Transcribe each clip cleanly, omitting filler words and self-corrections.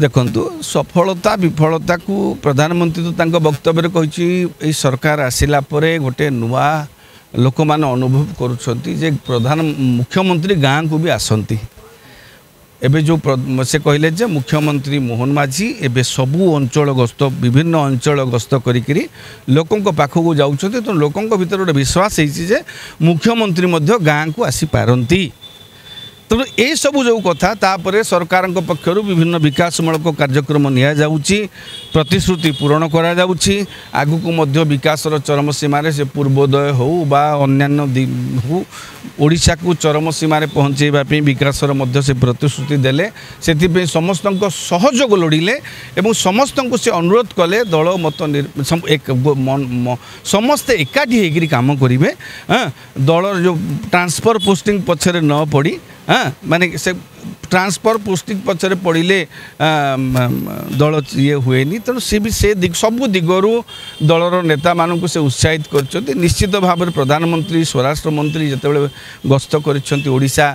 देखंतु सफलता विफलता को प्रधानमंत्री तो तांको वक्तव्य कही सरकार आसिला परे गोटे नुआ लोक मैंने अनुभव करुँच जे प्रधान मुख्यमंत्री गाँव को भी आसती एबे जो से कहले जे मुख्यमंत्री मोहन माझी एबे सबू अंचल गस्त विभिन्न अंचल गस्त करी लोकों पाखक जाऊँच तो लोकों भीतर गोटे विश्वास है मुख्यमंत्री मध्य गाँव को आसी पारती तेणु ये सबू जो कथा तापर सरकार पक्षर विभिन्न विकासमूलक कार्यक्रम नि प्रतिश्रुति पूरण करा विकासर चरम सीमार से पूर्वोदय हो बा अन्यान्य हो ओडिशा को चरम सीमार पहुँचेवाई विकासर मध्य से प्रतिश्रुति देले से समस्त सहयोग लोड़िले एवं समस्त को से अनुरोध कले दल मत समस्ते एकाठी होकर काम करेंगे दल जो ट्रांसफर पोस्टिंग पछरे न पड़ी माने से ट्रांसफर पोस्टिंग पछरे पड़े दल ये हुए तेणु सी भी से सबू दिगरू दलर नेता मानक से उत्साहित कर निश्चित भाव में प्रधानमंत्री स्वराष्ट्र मंत्री जिते गस्त करोडिशा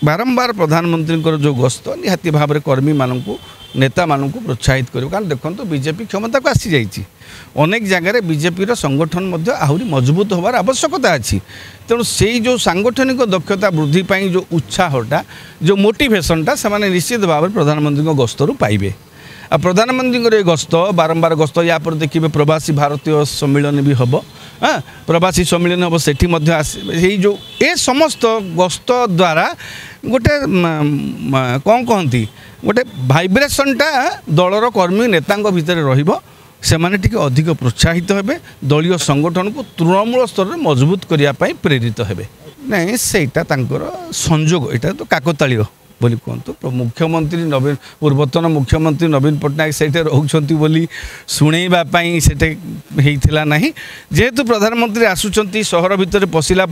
बारंबार प्रधानमंत्री जो गस्त निहाती भाव में कर्मी मानक नेता मानक प्रोत्साहित कर कारण देखो बीजेपी क्षमता को आसी जाइए अनेक जगार बीजेपी संगठन आहरी मजबूत होवार आवश्यकता अच्छी तेणु से जो सांगठनिक दक्षता वृद्धि पाई जो उत्साहटा जो मोटिवेशनटा से निश्चित भाव में प्रधानमंत्री गस्तरू पाइबे आ प्रधानमंत्री गस्त बारंबार गस्त या पर देखिए प्रवासी भारतीय सम्मिलन भी हम प्रवासी सम्मिलन हम से जो ए समस्त गस्त द्वारा गोटे कौन कहती गोटे भाइब्रेसनटा दलर कर्मी नेता भितर रहिबो से माने टिके अधिक प्रोत्साहित हेबे दलीय संगठन को तृणमूल स्तर में मजबूत करने प्रेरित हेबे नहीं सेटा तांकर संजोग यहाँ तो काकतालीय बोली कहतु मुख्यमंत्री नवीन पूर्वतन मुख्यमंत्री नवीन पट्टनायक से रोचंती बोली शुणेबाई से होता ना जेहेतु प्रधानमंत्री आसुंच सहर भितर पशिला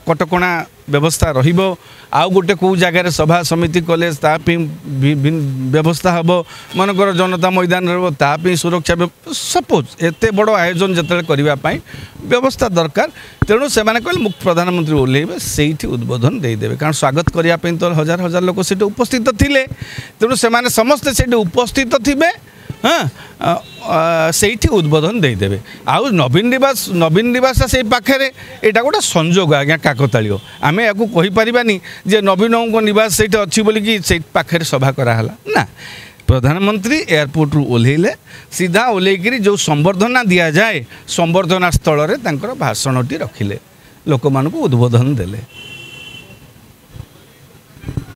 कटकणा व्यवस्था रहिबो आउ गोटे कौ जगार सभा समिति कले व्यवस्था हम मनकर जनता मैदान रही सुरक्षा सपोज एत बड़ आयोजन जिते करने व्यवस्था दरकार तेणु से कहले प्रधानमंत्री ओह्लैबे से उद्बोधन देदेवे कारण स्वागत करने तो हजार हजार लोक से उपस्थित थिले तेणु से समस्ते से उपस्थित थे से उद्बोधन देदेवे आउ नवीन निवास से पाखे यहाँ गोटे संजोग आज्ञा काकतालीय आम या कहीपरानी जे नवीन निवास से अच्छी बोलिकी से पाखे सभा कराला ना प्रधानमंत्री एयरपोर्ट रु ओह्लैले सीधा ओह्लैकि जो संबर्धना दि जाए संबर्धना स्थल में भाषणटी रखिले लोक मानक उद्बोधन देले।